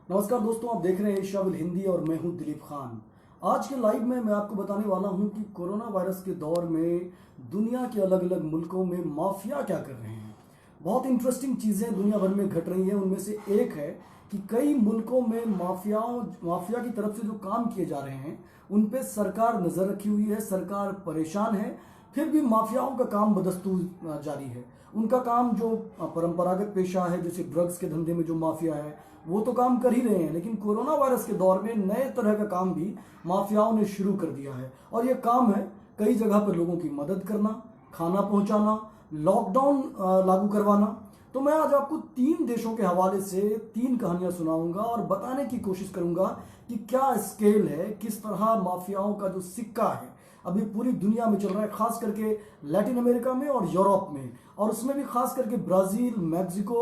नमस्कार दोस्तों, आप देख रहे हैं एशिया विल हिंदी और मैं हूं दिलीप खान। आज के लाइव में मैं आपको बताने वाला हूं कि कोरोना वायरस के दौर में दुनिया के अलग अलग मुल्कों में माफिया क्या कर रहे हैं। बहुत इंटरेस्टिंग चीज़ें दुनिया भर में घट रही हैं। उनमें से एक है कि कई मुल्कों में माफिया की तरफ से जो काम किए जा रहे हैं उन पे सरकार नज़र रखी हुई है, सरकार परेशान है, फिर भी माफियाओं का काम बदस्तूर जारी है। उनका काम जो परंपरागत पेशा है, जैसे ड्रग्स के धंधे में जो माफिया है वो तो काम कर ही रहे हैं, लेकिन कोरोना वायरस के दौर में नए तरह का काम भी माफियाओं ने शुरू कर दिया है। और ये काम है कई जगह पर लोगों की मदद करना, खाना पहुंचाना, लॉकडाउन लागू करवाना। तो मैं आज आपको 3 देशों के हवाले से 3 कहानियां सुनाऊंगा और बताने की कोशिश करूंगा कि क्या स्केल है, किस तरह माफियाओं का जो सिक्का है अभी पूरी दुनिया में चल रहा है, खास करके लैटिन अमेरिका में और यूरोप में, और उसमें भी खास करके ब्राजील, मैक्सिको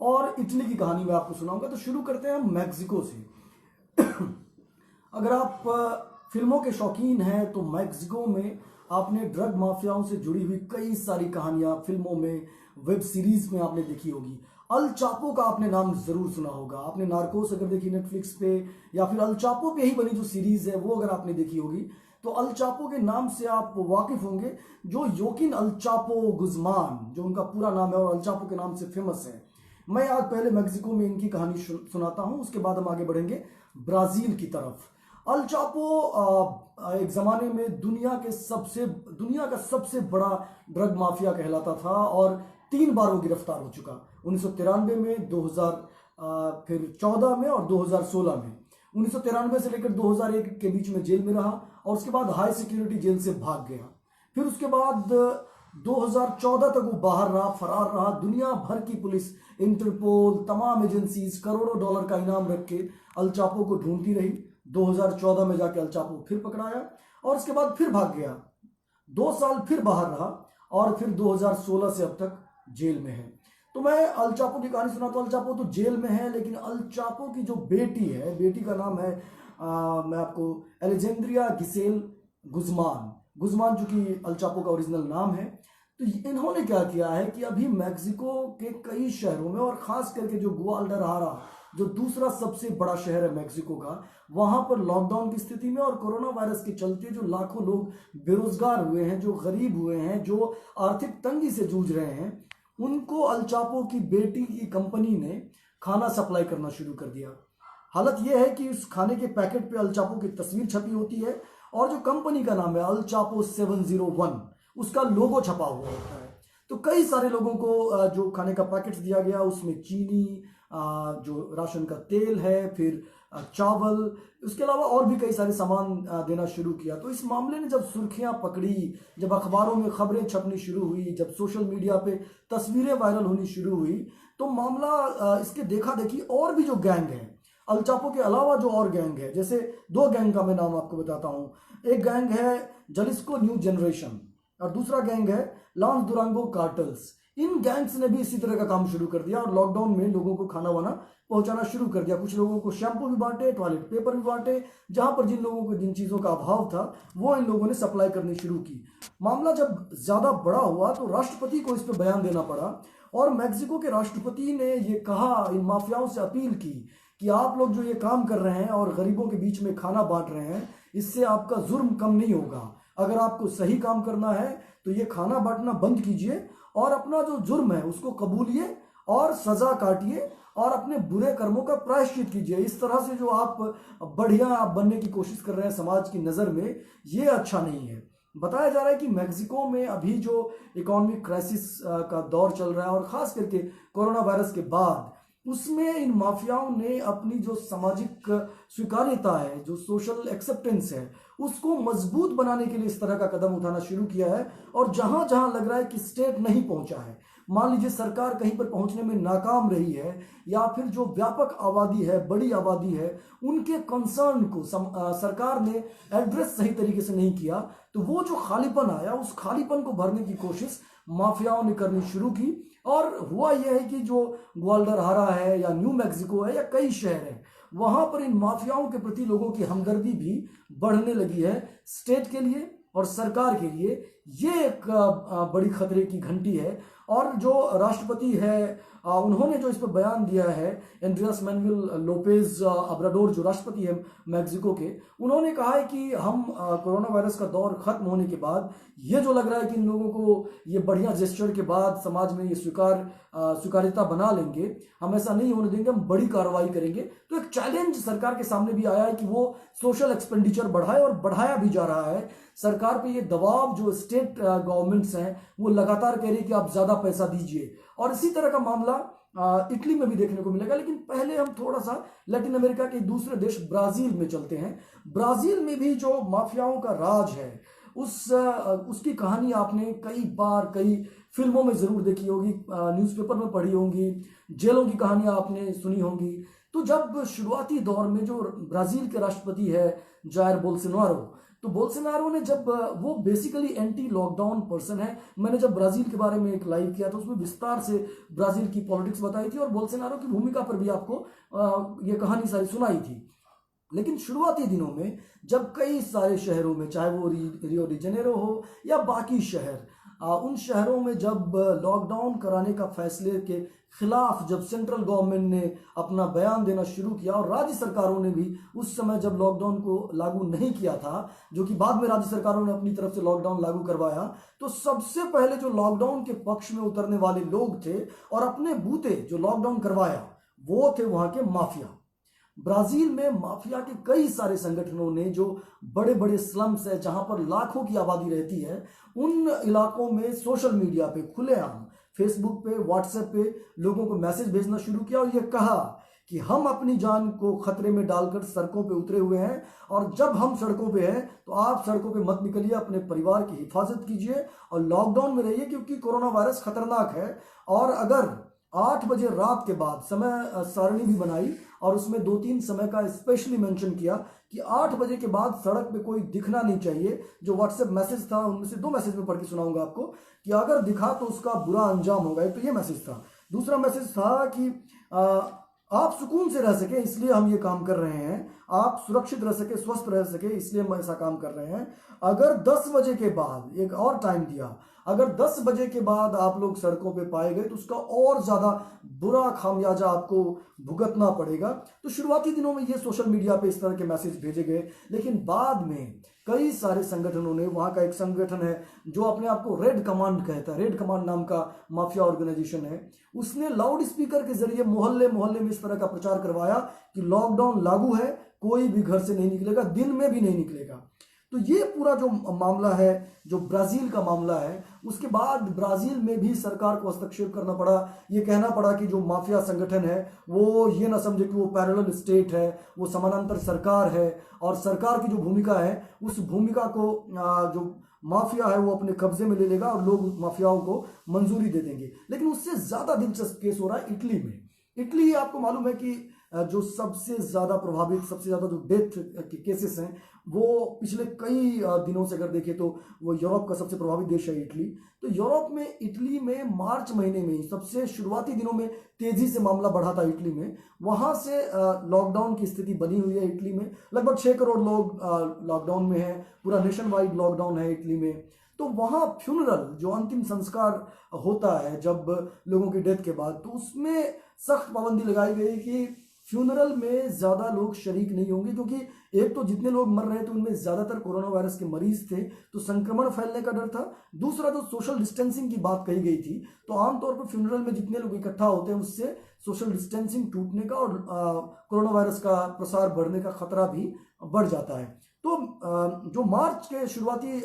और इटली की कहानी मैं आपको सुनाऊंगा। तो शुरू करते हैं हम मैक्सिको से। अगर आप फिल्मों के शौकीन हैं तो मैक्सिको में आपने ड्रग माफियाओं से जुड़ी हुई कई सारी कहानियां फिल्मों में, वेब सीरीज में आपने देखी होगी। अल चापो का आपने नाम जरूर सुना होगा। आपने नार्कोस अगर देखी नेटफ्लिक्स पे, या फिर अल चापो पे ही बनी जो सीरीज है वो अगर आपने देखी होगी, तो अल चापो के नाम से आप वाकिफ होंगे। जो योकिन अल चापो गुज़मान, जो उनका पूरा नाम है और अल चापो के नाम से फेमस है। मैं आज पहले मैक्सिको में इनकी कहानी सुनाता हूं, उसके बाद हम आगे बढ़ेंगे ब्राजील की तरफ। अल चापो एक जमाने में दुनिया का सबसे बड़ा ड्रग माफिया कहलाता था और 3 बार वो गिरफ्तार हो चुका। 1993 में, 2000 फिर 14 में और 2016 में। 1993 से लेकर 2001 के बीच में जेल में रहा और उसके बाद हाई सिक्योरिटी जेल से भाग गया। फिर उसके बाद 2014 तक वो बाहर रहा, फरार रहा। दुनिया भर की पुलिस, इंटरपोल, तमाम एजेंसीज करोड़ों डॉलर का इनाम रख के अल चापो को ढूंढती रही। 2014 में जाके अल चापो फिर पकड़ाया और उसके बाद फिर भाग गया। 2 साल फिर बाहर रहा और फिर 2016 से अब तक जेल में है। तो मैं अल चापो की कहानी सुनाता हूं। अल चापो तो जेल में है, लेकिन अल चापो की जो बेटी है, बेटी का नाम है मैं आपको एलेजेंड्रिया गिसेल गुज़मान, जो कि अल चापो का ओरिजिनल नाम है। तो इन्होंने क्या किया है कि अभी मैक्सिको के कई शहरों में, और खास करके जो गुआडलाजरा, जो दूसरा सबसे बड़ा शहर है मैक्सिको का, वहां पर लॉकडाउन की स्थिति में और कोरोना वायरस के चलते जो लाखों लोग बेरोजगार हुए हैं, जो गरीब हुए हैं, जो आर्थिक तंगी से जूझ रहे हैं, उनको अल चापो की बेटी की कंपनी ने खाना सप्लाई करना शुरू कर दिया। हालत यह है कि उस खाने के पैकेट पे अल चापो की तस्वीर छपी होती है और जो कंपनी का नाम है अल चापो 701, उसका लोगो छपा हुआ होता है। तो कई सारे लोगों को जो खाने का पैकेट दिया गया, उसमें चीनी, जो राशन का तेल है, फिर चावल, उसके अलावा और भी कई सारे सामान देना शुरू किया। तो इस मामले ने जब सुर्खियां पकड़ी, जब अखबारों में खबरें छपनी शुरू हुई, जब सोशल मीडिया पे तस्वीरें वायरल होनी शुरू हुई, तो मामला इसके देखा देखी और भी जो गैंग है, अल चापो के अलावा जो और गैंग है, जैसे 2 गैंग का मैं नाम आपको बताता हूं। एक गैंग है जलिस्को न्यू जनरेशन और दूसरा गैंग है लॉन्स दुरांगो कार्टल्स। इन गैंग्स ने भी इसी तरह का काम शुरू कर दिया और लॉकडाउन में लोगों को खाना वाना पहुंचाना शुरू कर दिया। कुछ लोगों को शैम्पू भी बांटे, टॉयलेट पेपर भी बांटे, जहां पर जिन लोगों को जिन चीज़ों का अभाव था वो इन लोगों ने सप्लाई करनी शुरू की। मामला जब ज़्यादा बड़ा हुआ तो राष्ट्रपति को इस पर बयान देना पड़ा और मैक्सिको के राष्ट्रपति ने ये कहा, इन माफियाओं से अपील की कि आप लोग जो ये काम कर रहे हैं और गरीबों के बीच में खाना बांट रहे हैं, इससे आपका जुर्म कम नहीं होगा। अगर आपको सही काम करना है तो ये खाना बांटना बंद कीजिए और अपना जो जुर्म है उसको कबूलिए और सजा काटिए और अपने बुरे कर्मों का प्रायश्चित कीजिए। इस तरह से जो आप बढ़िया बनने की कोशिश कर रहे हैं समाज की नज़र में, ये अच्छा नहीं है। बताया जा रहा है कि मैक्सिको में अभी जो इकोनॉमिक क्राइसिस का दौर चल रहा है और ख़ास करके कोरोना वायरस के बाद, उसमें इन माफियाओं ने अपनी जो सामाजिक स्वीकार्यता है, जो सोशल एक्सेप्टेंस है, उसको मजबूत बनाने के लिए इस तरह का कदम उठाना शुरू किया है। और जहां जहां लग रहा है कि स्टेट नहीं पहुंचा है, मान लीजिए सरकार कहीं पर पहुंचने में नाकाम रही है, या फिर जो व्यापक आबादी है, बड़ी आबादी है, उनके कंसर्न को सरकार ने एड्रेस सही तरीके से नहीं किया, तो वो जो खालीपन आया, उस खालीपन को भरने की कोशिश माफियाओं ने करनी शुरू की। और हुआ यह है कि जो ग्वाडलाजरा है या न्यू मैक्सिको है या कई शहर हैं, वहां पर इन माफियाओं के प्रति लोगों की हमदर्दी भी बढ़ने लगी है। स्टेट के लिए और सरकार के लिए ये एक बड़ी खतरे की घंटी है। और जो राष्ट्रपति है उन्होंने जो इस पर बयान दिया है, एंड्रियास मैनुअल लोपेज अब्राडोर जो राष्ट्रपति है मैक्सिको के, उन्होंने कहा है कि हम कोरोना वायरस का दौर खत्म होने के बाद ये जो लग रहा है कि इन लोगों को ये बढ़िया जेस्चर के बाद समाज में ये स्वीकार्यता बना लेंगे, हम ऐसा नहीं होने देंगे, हम बड़ी कार्रवाई करेंगे। तो एक चैलेंज सरकार के सामने भी आया है कि वो सोशल एक्सपेंडिचर बढ़ाए, और बढ़ाया भी जा रहा है। सरकार पे ये दबाव जो स्टेट गवर्नमेंट्स हैं वो लगातार कह रही है कि आप ज्यादा पैसा दीजिए, और इसी तरह का मामला इटली में भी देखने को मिलेगा। लेकिन पहले हम थोड़ा सा लैटिन अमेरिका के दूसरे देश ब्राजील में चलते हैं। ब्राजील में भी जो माफियाओं का राज है उसकी कहानी आपने कई बार कई फिल्मों में जरूर देखी होगी, न्यूज़पेपर में पढ़ी होंगी, जेलों की कहानियां आपने सुनी होंगी। तो जब शुरुआती दौर में जो ब्राजील के राष्ट्रपति है जायर बोल्सोनारो, तो बोल्सोनारो ने जब वो बेसिकली एंटी लॉकडाउन पर्सन है, मैंने जब ब्राजील के बारे में एक लाइव किया था उसमें विस्तार से ब्राजील की पॉलिटिक्स बताई थी और बोल्सोनारो की भूमिका पर भी आपको ये कहानी सारी सुनाई थी। लेकिन शुरुआती दिनों में जब कई सारे शहरों में, चाहे वो रियो डी जेनेरो हो या बाकी शहर, उन शहरों में जब लॉकडाउन कराने का फैसले के खिलाफ जब सेंट्रल गवर्नमेंट ने अपना बयान देना शुरू किया, और राज्य सरकारों ने भी उस समय जब लॉकडाउन को लागू नहीं किया था, जो कि बाद में राज्य सरकारों ने अपनी तरफ से लॉकडाउन लागू करवाया, तो सबसे पहले जो लॉकडाउन के पक्ष में उतरने वाले लोग थे और अपने बूते जो लॉकडाउन करवाया वो थे वहां के माफिया। ब्राजील में माफिया के कई सारे संगठनों ने, जो बड़े बड़े स्लम्स है जहां पर लाखों की आबादी रहती है, उन इलाकों में सोशल मीडिया पे खुलेआम फेसबुक पे, व्हाट्सएप पे लोगों को मैसेज भेजना शुरू किया और यह कहा कि हम अपनी जान को खतरे में डालकर सड़कों पे उतरे हुए हैं, और जब हम सड़कों पे हैं तो आप सड़कों पे मत निकलिए, अपने परिवार की हिफाजत कीजिए और लॉकडाउन में रहिए, क्योंकि कोरोना वायरस खतरनाक है। और अगर 8 बजे रात के बाद समय सारणी भी बनाई और उसमें 2-3 समय का स्पेशली मेंशन किया कि 8 बजे के बाद सड़क पे कोई दिखना नहीं चाहिए। जो व्हाट्सएप मैसेज था उनमें से 2 मैसेज में पढ़ के सुनाऊंगा आपको कि अगर दिखा तो उसका बुरा अंजाम होगा। एक तो ये मैसेज था। दूसरा मैसेज था कि आप सुकून से रह सके इसलिए हम ये काम कर रहे हैं, आप सुरक्षित रह सके, स्वस्थ रह सके इसलिए हम ऐसा काम कर रहे हैं। अगर 10 बजे के बाद, एक और टाइम दिया, अगर 10 बजे के बाद आप लोग सड़कों पे पाए गए तो उसका और ज्यादा बुरा खामियाजा आपको भुगतना पड़ेगा। तो शुरुआती दिनों में ये सोशल मीडिया पे इस तरह के मैसेज भेजे गए, लेकिन बाद में कई सारे संगठनों ने, वहां का एक संगठन है जो अपने आप को रेड कमांड कहता है, रेड कमांड नाम का माफिया ऑर्गेनाइजेशन है, उसने लाउड स्पीकर के जरिए मोहल्ले मोहल्ले में इस तरह का प्रचार करवाया कि लॉकडाउन लागू है, कोई भी घर से नहीं निकलेगा, दिन में भी नहीं निकलेगा। तो ये पूरा जो मामला है, जो ब्राजील का मामला है, उसके बाद ब्राजील में भी सरकार को हस्तक्षेप करना पड़ा। ये कहना पड़ा कि जो माफिया संगठन है वो ये ना समझे कि वो पैरेलल स्टेट है, वो समानांतर सरकार है, और सरकार की जो भूमिका है उस भूमिका को जो माफिया है वो अपने कब्जे में ले लेगा और लोग माफियाओं को मंजूरी दे देंगे। लेकिन उससे ज्यादा दिलचस्प केस हो रहा है इटली में। इटली, आपको मालूम है कि जो सबसे ज्यादा प्रभावित, सबसे ज्यादा जो डेथ के केसेस हैं वो पिछले कई दिनों से अगर देखें तो वो यूरोप का सबसे प्रभावित देश है इटली। तो यूरोप में, इटली में मार्च महीने में सबसे शुरुआती दिनों में तेजी से मामला बढ़ा था इटली में। वहां से लॉकडाउन की स्थिति बनी हुई है इटली में। लगभग 6 करोड़ लोग लॉकडाउन में है, पूरा नेशन वाइड लॉकडाउन है इटली में। तो वहां फ्यूनरल, जो अंतिम संस्कार होता है जब लोगों की डेथ के बाद, तो उसमें सख्त पाबंदी लगाई गई कि फ्यूनरल में ज्यादा लोग शरीक नहीं होंगे, क्योंकि एक तो जितने लोग मर रहे थे उनमें ज्यादातर कोरोना वायरस के मरीज थे, तो संक्रमण फैलने का डर था। दूसरा, जो सोशल डिस्टेंसिंग की बात कही गई थी, तो आमतौर पर फ्यूनरल में जितने लोग इकट्ठा होते हैं उससे सोशल डिस्टेंसिंग टूटने का और कोरोना वायरस का प्रसार बढ़ने का खतरा भी बढ़ जाता है। तो जो मार्च के शुरुआती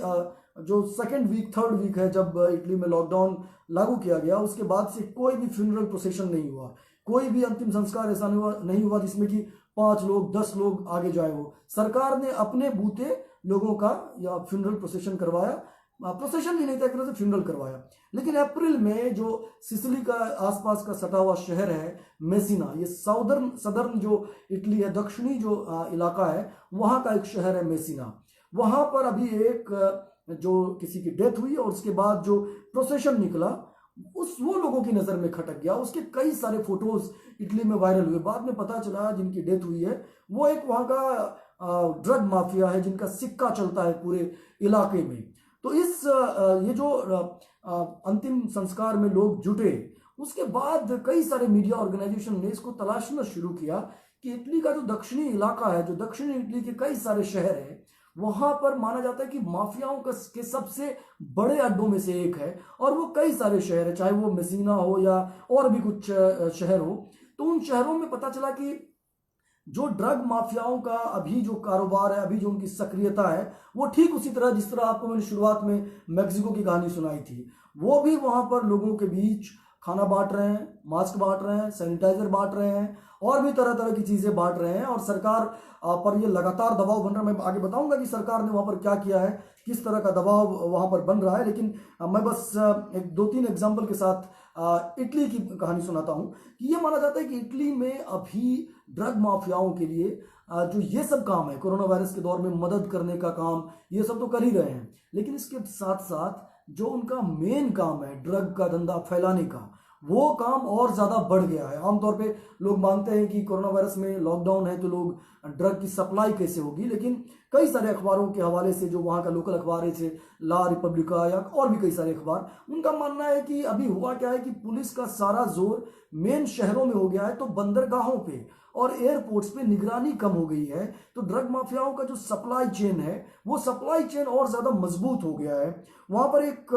जो 2nd वीक 3rd वीक है जब इटली में लॉकडाउन लागू किया गया, उसके बाद से कोई भी फ्यूनरल प्रोसेशन नहीं हुआ, कोई भी अंतिम संस्कार ऐसा नहीं हुआ जिसमें कि 5 लोग 10 लोग आगे जाए हो। सरकार ने अपने बूते लोगों का या फ्यूनरल प्रोसेशन करवाया, प्रोसेशन भी नहीं था, एक तरह से फ्यूनरल करवाया। लेकिन अप्रैल में जो सिसिली का आसपास का सटा हुआ शहर है मेसिना, ये सदर्न जो इटली है, दक्षिणी जो इलाका है, वहां का एक शहर है मेसिना। वहां पर अभी एक जो किसी की डेथ हुई और उसके बाद जो प्रोसेशन निकला वो लोगों की नजर में खटक गया। उसके कई सारे फोटोज इटली में वायरल हुए। बाद में पता चला जिनकी डेथ हुई है वो एक वहां का ड्रग माफिया है जिनका सिक्का चलता है पूरे इलाके में। तो ये जो अंतिम संस्कार में लोग जुटे, उसके बाद कई सारे मीडिया ऑर्गेनाइजेशन ने इसको तलाशना शुरू किया कि इटली का जो दक्षिणी इलाका है, जो दक्षिणी इटली के कई सारे शहर हैं, वहां पर माना जाता है कि माफियाओं के सबसे बड़े अड्डों में से एक है। और वो कई सारे शहर है, चाहे वो मेसीना हो या और भी कुछ शहर हो। तो उन शहरों में पता चला कि जो ड्रग माफियाओं का अभी जो कारोबार है, अभी जो उनकी सक्रियता है, वो ठीक उसी तरह जिस तरह आपको मैंने शुरुआत में मैक्सिको की कहानी सुनाई थी, वो भी वहां पर लोगों के बीच खाना बांट रहे हैं, मास्क बांट रहे हैं, सैनिटाइजर बांट रहे हैं और भी तरह तरह की चीजें बांट रहे हैं। और सरकार पर ये लगातार दबाव बन रहा है। मैं आगे बताऊंगा कि सरकार ने वहां पर क्या किया है, किस तरह का दबाव वहां पर बन रहा है। लेकिन मैं बस एक 2-3 एग्जाम्पल के साथ इटली की कहानी सुनाता हूं कि ये माना जाता है कि इटली में अभी ड्रग माफियाओं के लिए जो ये सब काम है, कोरोना वायरस के दौर में मदद करने का काम, ये सब तो कर ही रहे हैं, लेकिन इसके साथ साथ जो उनका मेन काम है ड्रग का धंधा फैलाने का, वो काम और ज्यादा बढ़ गया है। आमतौर पे लोग मानते हैं कि कोरोना वायरस में लॉकडाउन है तो लोग ड्रग की सप्लाई कैसे होगी, लेकिन कई सारे अखबारों के हवाले से, जो वहाँ का लोकल अखबार है जैसे ला रिपब्लिका या और भी कई सारे अखबार, उनका मानना है कि अभी हुआ क्या है कि पुलिस का सारा जोर मेन शहरों में हो गया है, तो बंदरगाहों पे और एयरपोर्ट्स पे निगरानी कम हो गई है। तो ड्रग माफियाओं का जो सप्लाई चेन है, वो सप्लाई चेन और ज्यादा मजबूत हो गया है। वहां पर एक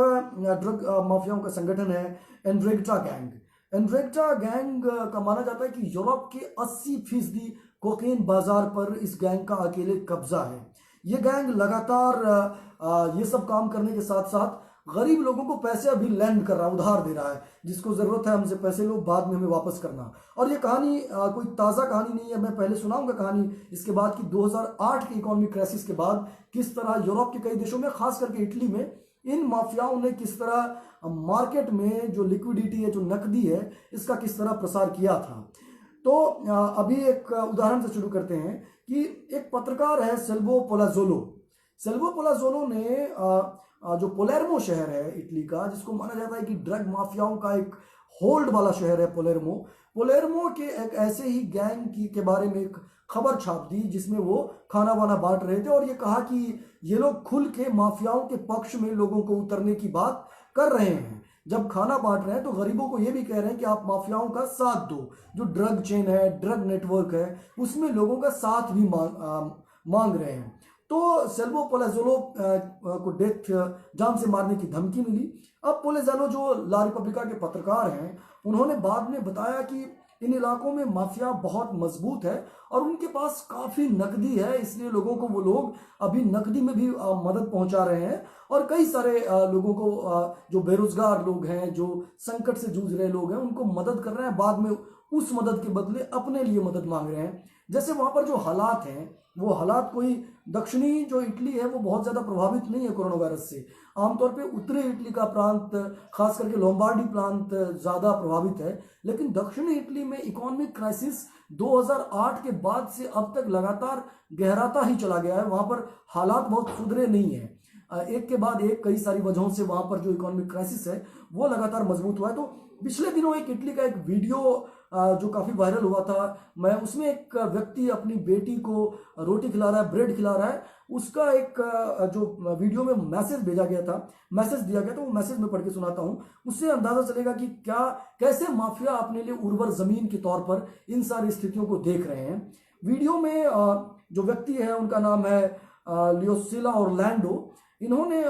ड्रग माफियाओं का संगठन है, एंड्रेक्टा गैंग। एंड्रेक्टा गैंग का माना जाता है कि यूरोप के 80% कोकेन बाजार पर इस गैंग का अकेले कब्जा है। ये गैंग लगातार ये सब काम करने के साथ साथ गरीब लोगों को पैसे अभी लैंड कर रहा है, उधार दे रहा है, जिसको जरूरत है हमसे पैसे लो, बाद में हमें वापस करना। और ये कहानी कोई ताज़ा कहानी नहीं है, मैं पहले सुनाऊंगा कहानी इसके बाद कि 2008 के इकोनॉमिक क्राइसिस के बाद किस तरह यूरोप के कई देशों में, खास करके इटली में, इन माफियाओं ने किस तरह मार्केट में जो लिक्विडिटी है, जो नकदी है, इसका किस तरह प्रसार किया था। तो अभी एक उदाहरण से शुरू करते हैं कि एक पत्रकार है सेल्वो पोलाज़ोलो। सेल्वो पोलाज़ोलो ने जो पोलेर्मो शहर है इटली का, जिसको माना जाता है कि ड्रग माफियाओं का एक होल्ड वाला शहर है पोलेर्मो, पोलेर्मो के एक ऐसे ही गैंग के बारे में एक खबर छाप दी जिसमें वो खाना वाना बांट रहे थे और ये कहा कि ये लोग खुल के माफियाओं के पक्ष में लोगों को उतरने की बात कर रहे हैं। जब खाना बांट रहे हैं तो गरीबों को ये भी कह रहे हैं कि आप माफियाओं का साथ दो। जो ड्रग चेन है, ड्रग नेटवर्क है, उसमें लोगों का साथ भी मांग रहे हैं। तो सेल्वो पोलाज़ोलो को डेथ जान से मारने की धमकी मिली। अब पोलाज़ोलो जो ला रिपब्लिका के पत्रकार हैं, उन्होंने बाद में बताया कि इन इलाकों में माफिया बहुत मजबूत है और उनके पास काफी नकदी है, इसलिए लोगों को वो लोग अभी नकदी में भी मदद पहुंचा रहे हैं। और कई सारे लोगों को, जो बेरोजगार लोग हैं, जो संकट से जूझ रहे लोग हैं, उनको मदद कर रहे हैं। बाद में उस मदद के बदले अपने लिए मदद मांग रहे हैं। जैसे वहां पर जो हालात हैं, वो हालात कोई दक्षिणी जो इटली है वो बहुत ज्यादा प्रभावित नहीं है कोरोना वायरस से। आमतौर पे उत्तरी इटली का प्रांत, खास करके लोम्बार्डी प्रांत ज्यादा प्रभावित है। लेकिन दक्षिणी इटली में इकोनॉमिक क्राइसिस 2008 के बाद से अब तक लगातार गहराता ही चला गया है। वहां पर हालात बहुत सुधरे नहीं है, एक के बाद एक कई सारी वजहों से वहां पर जो इकोनॉमिक क्राइसिस है वो लगातार मजबूत हुआ है। तो पिछले दिनों एक इटली का एक वीडियो जो काफी वायरल हुआ था, मैं उसमें एक व्यक्ति अपनी बेटी को रोटी खिला रहा है, ब्रेड खिला रहा है, उसका एक जो वीडियो में मैसेज भेजा गया था, मैसेज दिया गया था, वो मैसेज में पढ़ के सुनाता हूं। उससे अंदाजा चलेगा कि कैसे माफिया अपने लिए उर्वर जमीन के तौर पर इन सारी स्थितियों को देख रहे हैं। वीडियो में जो व्यक्ति है उनका नाम है लियोसिला ऑरलैंडो। इन्होंने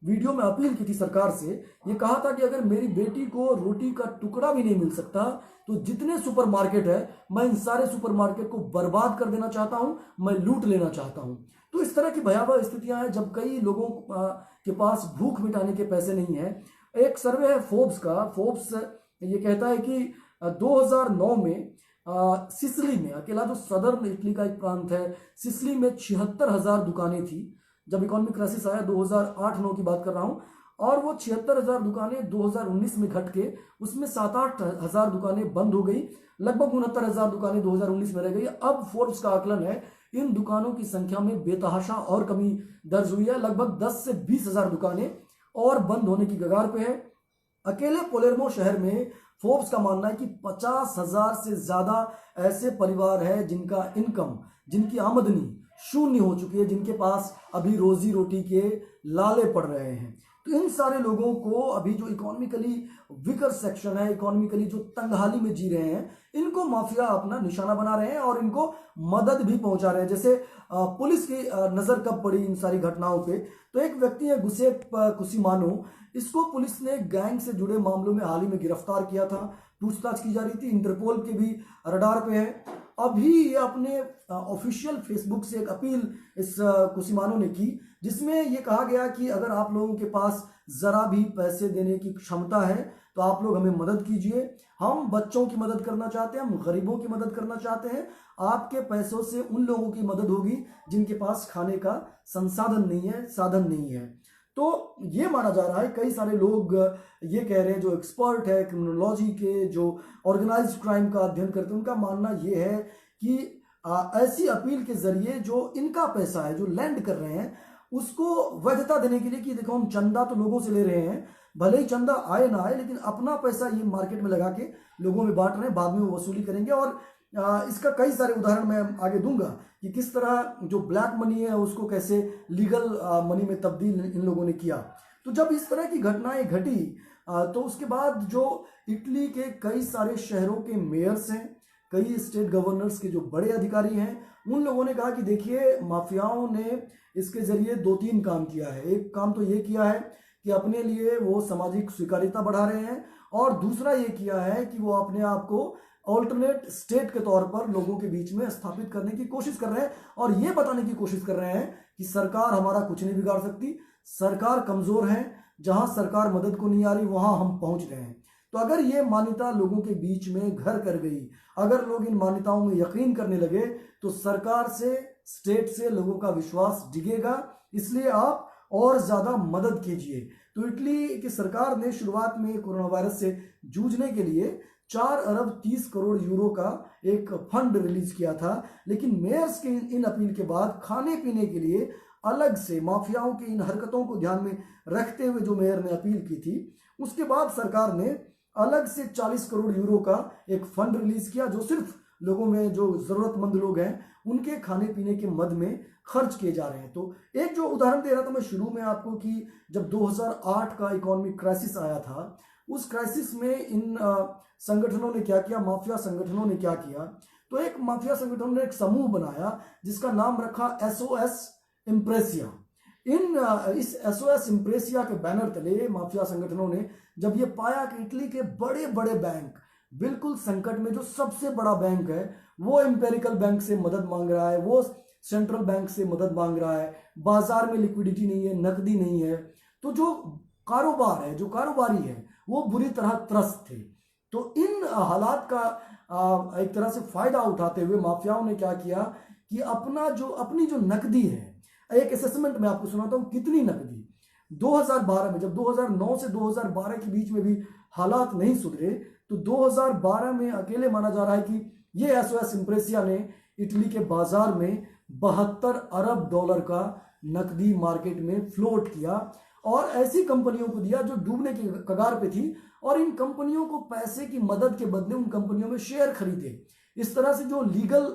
वीडियो में अपील की थी सरकार से, ये कहा था कि अगर मेरी बेटी को रोटी का टुकड़ा भी नहीं मिल सकता तो जितने सुपरमार्केट है, मैं इन सारे सुपरमार्केट को बर्बाद कर देना चाहता हूं, मैं लूट लेना चाहता हूं। तो इस तरह की भयावह स्थितियां हैं जब कई लोगों के पास भूख मिटाने के पैसे नहीं है। एक सर्वे है फोर्ब्स का, फोर्ब्स ये कहता है कि 2009 में सिसिली में, अकेला जो सदर्न इटली का एक प्रांत है, सिसिली में 76,000 दुकानें थी जब इकोनॉमिक क्राइसिस आया। 2008-9 की बात कर रहा हूं। और वो 76,000 दुकानें 2019 में घट के उसमें 7-8 हजार दुकानें बंद हो गई। लगभग 69,000 दुकानें 2019 में रह गई। अब फोर्ब्स का आकलन है इन दुकानों की संख्या में बेतहाशा और कमी दर्ज हुई है। लगभग 10 से 20 हजार दुकानें और बंद होने की कगार पे है। अकेले पोलेर्मो शहर में फोर्ब्स का मानना है कि 50,000 से ज्यादा ऐसे परिवार है जिनका इनकम, जिनकी आमदनी शून्य हो चुकी है, जिनके पास अभी रोजी रोटी के लाले पड़ रहे हैं। तो इन सारे लोगों को अभी जो इकोनॉमिकली वीकर सेक्शन है, इकोनॉमिकली जो तंगहाली में जी रहे हैं, इनको माफिया अपना निशाना बना रहे हैं और इनको मदद भी पहुंचा रहे हैं। जैसे पुलिस की नजर कब पड़ी इन सारी घटनाओं पे, तो एक व्यक्ति है गुसेप कुसिमानो, इसको पुलिस ने गैंग से जुड़े मामलों में हाल ही में गिरफ्तार किया था, पूछताछ की जा रही थी, इंटरपोल के भी रडार पे है। अभी ये अपने ऑफिशियल फेसबुक से एक अपील इस कुसिमानो ने की, जिसमें ये कहा गया कि अगर आप लोगों के पास जरा भी पैसे देने की क्षमता है तो आप लोग हमें मदद कीजिए। हम बच्चों की मदद करना चाहते हैं, हम गरीबों की मदद करना चाहते हैं। आपके पैसों से उन लोगों की मदद होगी जिनके पास खाने का संसाधन नहीं है, साधन नहीं है। तो ये माना जा रहा है, कई सारे लोग ये कह रहे हैं, जो एक्सपर्ट है क्रिमिनोलॉजी के, जो ऑर्गेनाइज्ड क्राइम का अध्ययन करते हैं, उनका मानना ये है कि ऐसी अपील के जरिए जो इनका पैसा है, जो लैंड कर रहे हैं, उसको वैधता देने के लिए कि देखो हम चंदा तो लोगों से ले रहे हैं, भले ही चंदा आए ना आए, लेकिन अपना पैसा ये मार्केट में लगा के लोगों में बांट रहे हैं, बाद में वो वसूली करेंगे। और इसका कई सारे उदाहरण मैं आगे दूंगा कि किस तरह जो ब्लैक मनी है उसको कैसे लीगल मनी में तब्दील इन लोगों ने किया। तो जब इस तरह की घटनाएं घटी तो उसके बाद जो इटली के कई सारे शहरों के मेयर्स हैं, कई स्टेट गवर्नर्स के जो बड़े अधिकारी हैं, उन लोगों ने कहा कि देखिए माफियाओं ने इसके जरिए 2-3 काम किया है। एक काम तो ये किया है कि अपने लिए वो सामाजिक स्वीकार्यता बढ़ा रहे हैं, और दूसरा ये किया है कि वो अपने आप को ऑल्टरनेट स्टेट के तौर पर लोगों के बीच में स्थापित करने की कोशिश कर रहे हैं, और ये बताने की कोशिश कर रहे हैं कि सरकार हमारा कुछ नहीं बिगाड़ सकती, सरकार कमजोर है, जहां सरकार मदद को नहीं आ रही वहां हम पहुंच रहे हैं। तो अगर ये मान्यता लोगों के बीच में घर कर गई, अगर लोग इन मान्यताओं में यकीन करने लगे, तो सरकार से, स्टेट से लोगों का विश्वास डिगेगा। इसलिए आप और ज्यादा मदद कीजिए। तो इटली की सरकार ने शुरुआत में कोरोना वायरस से जूझने के लिए 4 अरब 30 करोड़ यूरो का एक फंड रिलीज किया था, लेकिन मेयर्स की इन अपील के बाद खाने पीने के लिए अलग से माफियाओं की इन हरकतों को ध्यान में रखते हुए जो मेयर ने अपील की थी, उसके बाद सरकार ने अलग से 40 करोड़ यूरो का एक फंड रिलीज किया, जो सिर्फ लोगों में जो जरूरतमंद लोग हैं उनके खाने पीने के मद में खर्च किए जा रहे हैं। तो एक जो उदाहरण दे रहा था मैं शुरू में आपको कि जब 2008 का इकोनॉमिक क्राइसिस आया था, उस क्राइसिस में इन संगठनों ने क्या किया, माफिया संगठनों ने क्या किया। तो एक माफिया संगठनों ने एक समूह बनाया जिसका नाम रखा SOS इम्प्रेसिया। इस SOS इम्प्रेसिया के बैनर तले माफिया संगठनों ने जब ये पाया कि इटली के बड़े बड़े बैंक बिल्कुल संकट में, जो सबसे बड़ा बैंक है वो एम्पेरिकल बैंक से मदद मांग रहा है, वो सेंट्रल बैंक से मदद मांग रहा है, बाजार में लिक्विडिटी नहीं है, नकदी नहीं है, तो जो कारोबार है, जो कारोबारी है, वो बुरी तरह त्रस्त थे। तो इन हालात का एक तरह से फायदा उठाते हुए माफियाओं ने क्या किया कि अपनी जो नकदी है, एक असेसमेंट मैं आपको सुनाता हूं कितनी नकदी 2012 में, जब 2009 से 2012 के बीच में भी हालात नहीं सुधरे, तो 2012 में अकेले माना जा रहा है कि ये SOS इम्प्रेसिया ने इटली के बाजार में 72 अरब डॉलर का नकदी मार्केट में फ्लोट किया और ऐसी कंपनियों को दिया जो डूबने की कगार पे थी, और इन कंपनियों को पैसे की मदद के बदले उन कंपनियों में शेयर खरीदे। इस तरह से जो लीगल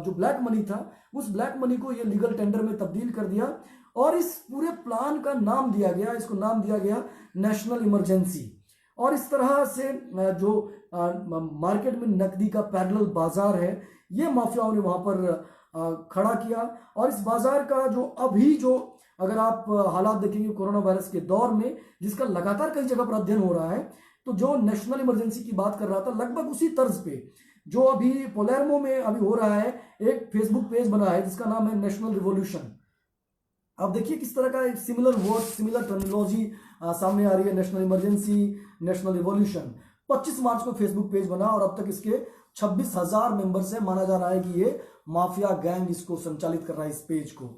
जो ब्लैक मनी था, उस ब्लैक मनी को ये लीगल टेंडर में तब्दील कर दिया, और इस पूरे प्लान का नाम दिया गया, इसको नाम दिया गया नेशनल इमरजेंसी। और इस तरह से जो मार्केट में नकदी का पैरेलल बाजार है, ये माफियाओं ने वहां पर खड़ा किया। और इस बाजार का जो अगर आप हालात देखेंगे कोरोना वायरस के दौर में, जिसका लगातार कई जगह पर अध्ययन हो रहा है, तो जो नेशनल इमरजेंसी की बात कर रहा था, लगभग उसी तर्ज पे जो अभी पोलेर्मो में अभी हो रहा है, एक फेसबुक पेज बना है जिसका नाम है नेशनल रिवॉल्यूशन। अब देखिए किस तरह का एक सिमिलर वर्ड, सिमिलर टर्मिनोलॉजी सामने आ रही है, नेशनल इमरजेंसी, नेशनल रिवॉल्यूशन। 25 मार्च को फेसबुक पेज बना और अब तक इसके 26,000 मेंबर्स हैं। माना जा रहा है कि ये माफिया गैंग इसको संचालित कर रहा है, इस पेज को।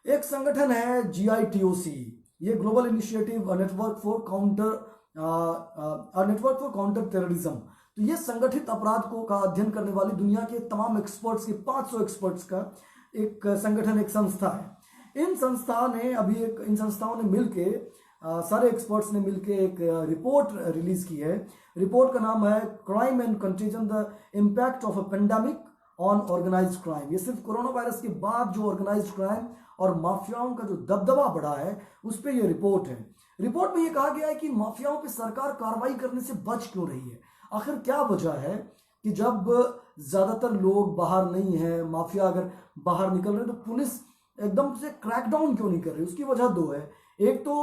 एक संगठन है GITOC, ये global initiative network for counter terrorism. तो ये संगठित अपराध का अध्ययन करने वाली दुनिया के तमाम एक्सपर्ट्स के 500 एक्सपर्ट्स का एक संगठन, एक संस्था है। इन संस्थाओं ने मिलके, सारे एक्सपर्ट्स ने मिलके एक रिपोर्ट रिलीज की है। रिपोर्ट का नाम है crime and contagion, the impact of a pandemic on organised crime. ये सिर्फ कोरोना वायरस के बाद जो ऑर्गेनाइज्ड क्राइम और माफियाओं का जो दबदबा बढ़ा है उस पर यह रिपोर्ट है। रिपोर्ट में यह कहा गया है कि माफियाओं पर सरकार कार्रवाई करने से बच क्यों रही है। आखिर क्या वजह है कि जब ज्यादातर लोग बाहर नहीं है, माफिया अगर बाहर निकल रहे तो पुलिस एकदम से क्रैकडाउन क्यों नहीं कर रही। उसकी वजह दो है। एक तो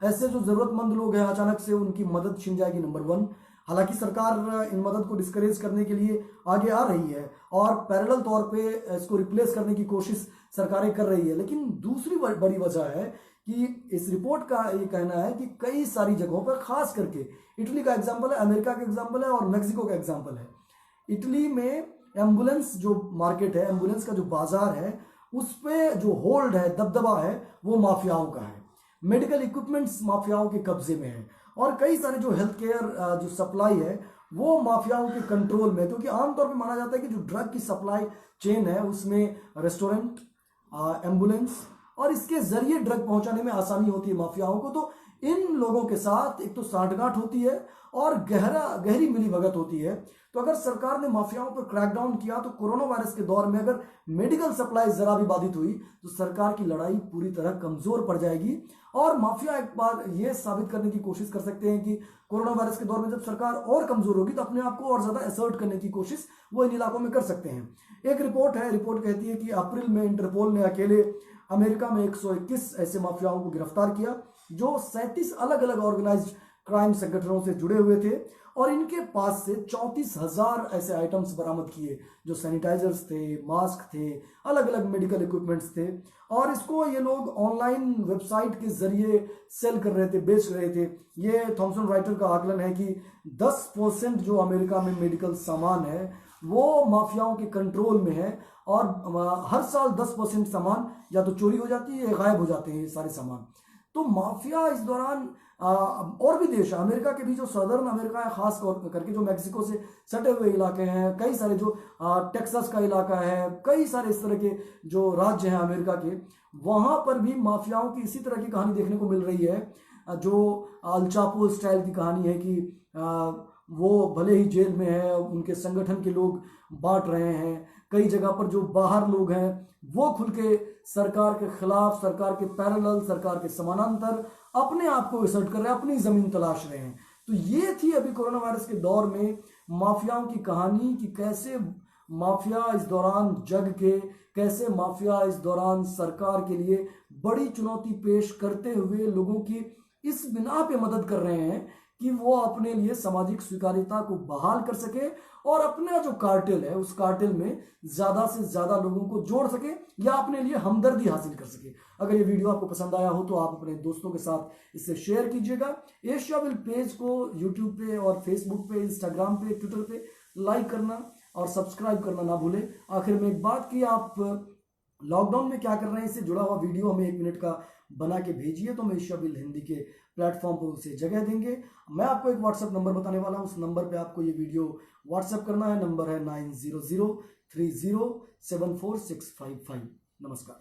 ऐसे जो जरूरतमंद लोग हैं अचानक से उनकी मदद छिन जाएगी, नंबर वन। हालांकि सरकार इन मदद को डिस्करेज करने के लिए आगे आ रही है और पैरेलल तौर पे इसको रिप्लेस करने की कोशिश सरकारें कर रही है। लेकिन दूसरी बड़ी वजह है कि इस रिपोर्ट का ये कहना है कि कई सारी जगहों पर, खास करके इटली का एग्जाम्पल है, अमेरिका का एग्जाम्पल है और मेक्सिको का एग्जाम्पल है। इटली में एम्बुलेंस जो मार्केट है, एम्बुलेंस का जो बाजार है, उस पर जो होल्ड है, दबदबा है, वो माफियाओं का है। मेडिकल इक्विपमेंट्स माफियाओं के कब्जे में है और कई सारे जो हेल्थ केयर जो सप्लाई है वो माफियाओं के कंट्रोल में है। क्योंकि आमतौर पे माना जाता है कि जो ड्रग की सप्लाई चेन है उसमें रेस्टोरेंट, एम्बुलेंस और इसके जरिए ड्रग पहुंचाने में आसानी होती है माफियाओं को। तो इन लोगों के साथ एक तो सांठगांठ होती है और गहरी मिलीभगत होती है। तो अगर सरकार ने माफियाओं पर क्रैकडाउन किया तो कोरोना वायरस के दौर में अगर मेडिकल सप्लाई जरा भी बाधित हुई तो सरकार की लड़ाई पूरी तरह कमजोर पड़ जाएगी और माफिया एक बार यह साबित करने की कोशिश कर सकते हैं कि कोरोना वायरस के दौर में जब सरकार और कमजोर होगी तो अपने आप को और ज्यादा असर्ट करने की कोशिश वो इन इलाकों में कर सकते हैं। एक रिपोर्ट है, रिपोर्ट कहती है कि अप्रैल में इंटरपोल ने अकेले अमेरिका में 121 ऐसे माफियाओं को गिरफ्तार किया जो 37 अलग अलग ऑर्गेनाइज्ड क्राइम संगठनों से जुड़े हुए थे और इनके पास से 34,000 ऐसे आइटम्स बरामद किए जो सैनिटाइजर्स थे, मास्क थे, अलग अलग मेडिकल इक्विपमेंट्स थे और इसको ये लोग ऑनलाइन वेबसाइट के जरिए सेल कर रहे थे, बेच रहे थे। ये थॉमसन राइटर का आकलन है कि 10% जो अमेरिका में मेडिकल सामान है वो माफियाओं के कंट्रोल में है और हर साल 10% सामान या तो चोरी हो जाती है या गायब हो जाते हैं ये सारे सामान। तो माफिया इस दौरान और भी देश है, अमेरिका के भी जो सदर्न अमेरिका है, खास करके जो मैक्सिको से सटे हुए इलाके हैं, कई सारे जो टेक्सास का इलाका है, कई सारे इस तरह के जो राज्य हैं अमेरिका के, वहाँ पर भी माफियाओं की इसी तरह की कहानी देखने को मिल रही है। जो अल चापो स्टाइल की कहानी है कि वो भले ही जेल में है, उनके संगठन के लोग बांट रहे हैं। कई जगह पर जो बाहर लोग हैं वो खुल के सरकार के खिलाफ, सरकार के पैरेलल, सरकार के समानांतर अपने आप को असर्ट कर रहे हैं, अपनी जमीन तलाश रहे हैं। तो ये थी अभी कोरोना वायरस के दौर में माफियाओं की कहानी कि कैसे माफिया इस दौरान जग के, कैसे माफिया इस दौरान सरकार के लिए बड़ी चुनौती पेश करते हुए लोगों की इस बिना पे मदद कर रहे हैं कि वो अपने लिए सामाजिक स्वीकार्यता को बहाल कर सके और अपना जो कार्टेल है उस कार्टेल में ज्यादा से ज्यादा लोगों को जोड़ सके या अपने लिए हमदर्दी हासिल कर सके। अगर ये वीडियो आपको पसंद आया हो तो आप अपने दोस्तों के साथ इसे शेयर कीजिएगा। एशियाविल पेज को यूट्यूब पे और फेसबुक पे, इंस्टाग्राम पे, ट्विटर पे लाइक करना और सब्सक्राइब करना ना भूलें। आखिर में एक बात की, आप लॉकडाउन में क्या कर रहे हैं इससे जुड़ा हुआ वीडियो हमें 1 मिनट का बना के भेजिए तो हम एशियाविल हिंदी के प्लेटफॉर्म पर उसे जगह देंगे। मैं आपको एक व्हाट्सएप नंबर बताने वाला हूं, उस नंबर पे आपको ये वीडियो व्हाट्सएप करना है। नंबर है 9003074655। नमस्कार।